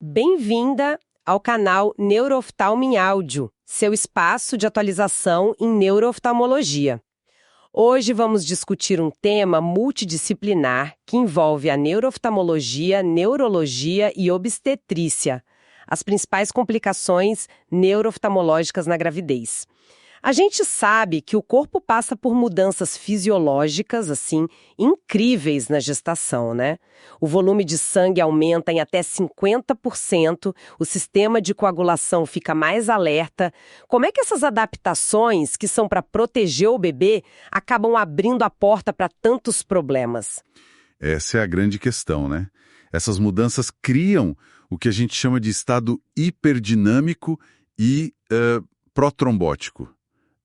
Bem-vinda ao canal Neurooftalmo em Áudio, seu espaço de atualização em neurooftalmologia. Hoje vamos discutir um tema multidisciplinar que envolve a neurooftalmologia, neurologia e obstetrícia, as principais complicações neurooftalmológicas na gravidez. A gente sabe que o corpo passa por mudanças fisiológicas, assim, incríveis na gestação, né? O volume de sangue aumenta em até 50%, o sistema de coagulação fica mais alerta. Como é que essas adaptações, que são para proteger o bebê, acabam abrindo a porta para tantos problemas? Essa é a grande questão, né? Essas mudanças criam o que a gente chama de estado hiperdinâmico e protrombótico.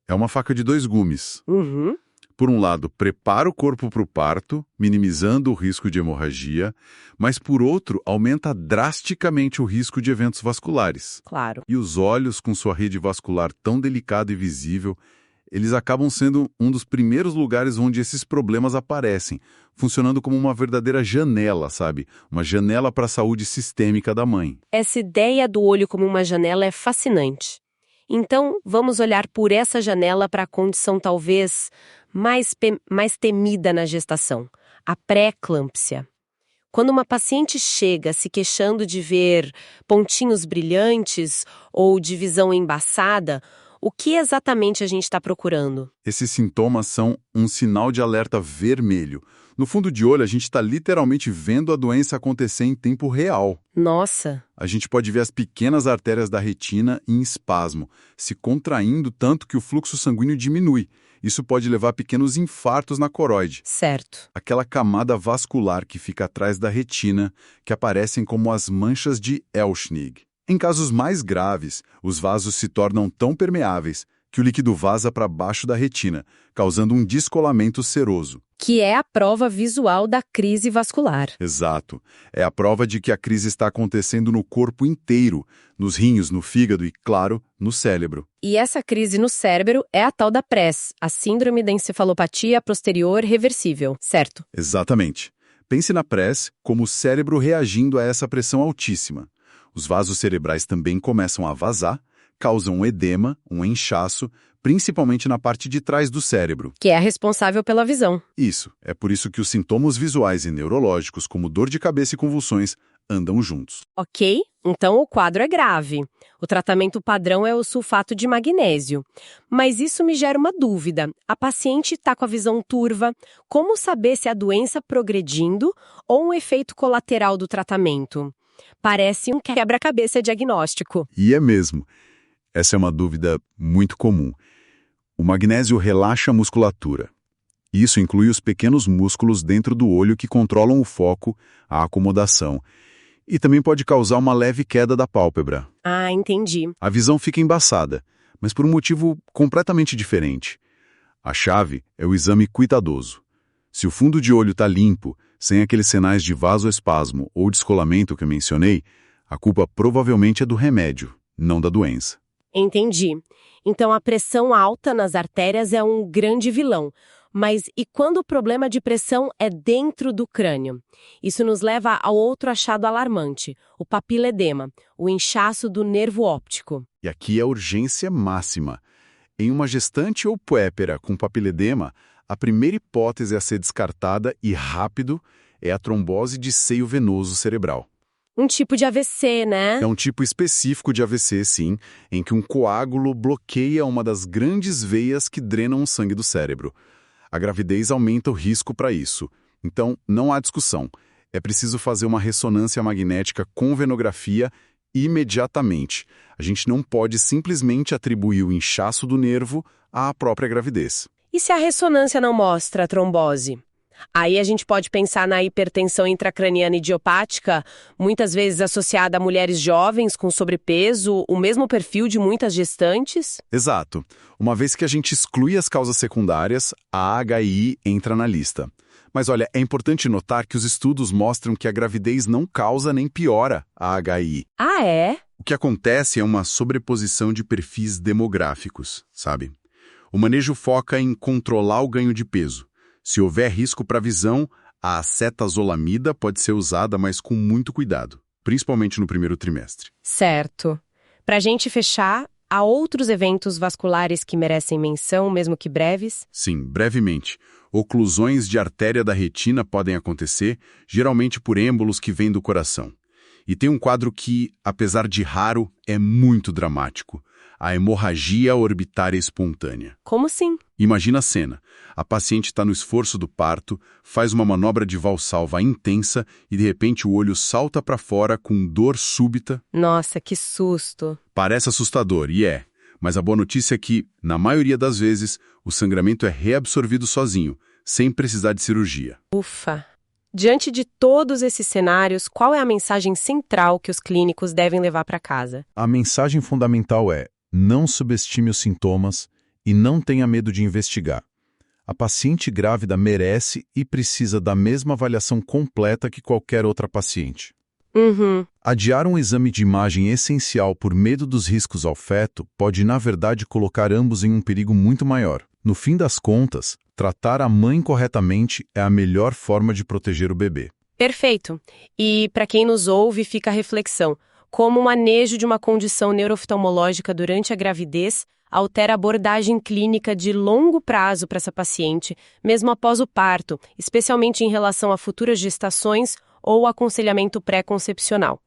É uma faca de dois gumes. Uhum. Por um lado, prepara o corpo para o parto, minimizando o risco de hemorragia, mas por outro, aumenta drasticamente o risco de eventos vasculares. Claro. E os olhos, com sua rede vascular tão delicada e visível, eles acabam sendo um dos primeiros lugares onde esses problemas aparecem, funcionando como uma verdadeira janela, sabe? Uma janela para a saúde sistêmica da mãe. Essa ideia do olho como uma janela é fascinante. Então, vamos olhar por essa janela para a condição talvez mais temida na gestação, a pré-eclâmpsia. Quando uma paciente chega se queixando de ver pontinhos brilhantes ou de visão embaçada, o que exatamente a gente está procurando? Esses sintomas são um sinal de alerta vermelho. No fundo de olho, a gente está literalmente vendo a doença acontecer em tempo real. Nossa! A gente pode ver as pequenas artérias da retina em espasmo, se contraindo tanto que o fluxo sanguíneo diminui. Isso pode levar a pequenos infartos na coroide. Certo. Aquela camada vascular que fica atrás da retina, que aparecem como as manchas de Elschnig. Em casos mais graves, os vasos se tornam tão permeáveis que o líquido vaza para baixo da retina, causando um descolamento seroso. Que é a prova visual da crise vascular. Exato. É a prova de que a crise está acontecendo no corpo inteiro, nos rins, no fígado e, claro, no cérebro. E essa crise no cérebro é a tal da PRES, a Síndrome da Encefalopatia Posterior Reversível, certo? Exatamente. Pense na PRES como o cérebro reagindo a essa pressão altíssima. Os vasos cerebrais também começam a vazar, causam um edema, um inchaço, principalmente na parte de trás do cérebro. Que é a responsável pela visão. Isso. É por isso que os sintomas visuais e neurológicos, como dor de cabeça e convulsões, andam juntos. Ok, então o quadro é grave. O tratamento padrão é o sulfato de magnésio. Mas isso me gera uma dúvida. A paciente está com a visão turva. Como saber se a doença progredindo ou um efeito colateral do tratamento? Parece um quebra-cabeça diagnóstico. E é mesmo. Essa é uma dúvida muito comum. O magnésio relaxa a musculatura. Isso inclui os pequenos músculos dentro do olho que controlam o foco, a acomodação. E também pode causar uma leve queda da pálpebra. Ah, entendi. A visão fica embaçada, mas por um motivo completamente diferente. A chave é o exame cuidadoso. Se o fundo de olho está limpo, sem aqueles sinais de vasoespasmo ou descolamento que eu mencionei, a culpa provavelmente é do remédio, não da doença. Entendi. Então a pressão alta nas artérias é um grande vilão. Mas e quando o problema de pressão é dentro do crânio? Isso nos leva ao outro achado alarmante, o papiledema, o inchaço do nervo óptico. E aqui é a urgência máxima. Em uma gestante ou puérpera com papiledema, a primeira hipótese a ser descartada e rápido é a trombose de seio venoso cerebral. Um tipo de AVC, né? É um tipo específico de AVC, sim, em que um coágulo bloqueia uma das grandes veias que drenam o sangue do cérebro. A gravidez aumenta o risco para isso. Então, não há discussão. É preciso fazer uma ressonância magnética com venografia imediatamente. A gente não pode simplesmente atribuir o inchaço do nervo à própria gravidez. E se a ressonância não mostra a trombose? Aí a gente pode pensar na hipertensão intracraniana idiopática, muitas vezes associada a mulheres jovens com sobrepeso, o mesmo perfil de muitas gestantes? Exato. Uma vez que a gente exclui as causas secundárias, a HI entra na lista. Mas olha, é importante notar que os estudos mostram que a gravidez não causa nem piora a HI. Ah, é? O que acontece é uma sobreposição de perfis demográficos, sabe? O manejo foca em controlar o ganho de peso. Se houver risco para a visão, a acetazolamida pode ser usada, mas com muito cuidado. principalmente no primeiro trimestre. Certo. Pra gente fechar, há outros eventos vasculares que merecem menção, mesmo que breves? Sim, brevemente. Oclusões de artéria da retina podem acontecer, geralmente por êmbolos que vêm do coração. E tem um quadro que, apesar de raro, é muito dramático: a hemorragia orbitária espontânea. Como assim? Imagina a cena. A paciente está no esforço do parto, faz uma manobra de valsalva intensa e, de repente, o olho salta para fora com dor súbita. Nossa, que susto. Parece assustador, e é. Mas a boa notícia é que, na maioria das vezes, o sangramento é reabsorvido sozinho, sem precisar de cirurgia. Ufa. Diante de todos esses cenários, qual é a mensagem central que os clínicos devem levar para casa? A mensagem fundamental é: não subestime os sintomas e não tenha medo de investigar. A paciente grávida merece e precisa da mesma avaliação completa que qualquer outra paciente. Adiar um exame de imagem essencial por medo dos riscos ao feto pode, na verdade, colocar ambos em um perigo muito maior. No fim das contas, tratar a mãe corretamente é a melhor forma de proteger o bebê. Perfeito. E, para quem nos ouve, fica a reflexão: como o manejo de uma condição neurooftalmológica durante a gravidez altera a abordagem clínica de longo prazo para essa paciente, mesmo após o parto, especialmente em relação a futuras gestações ou aconselhamento pré-concepcional.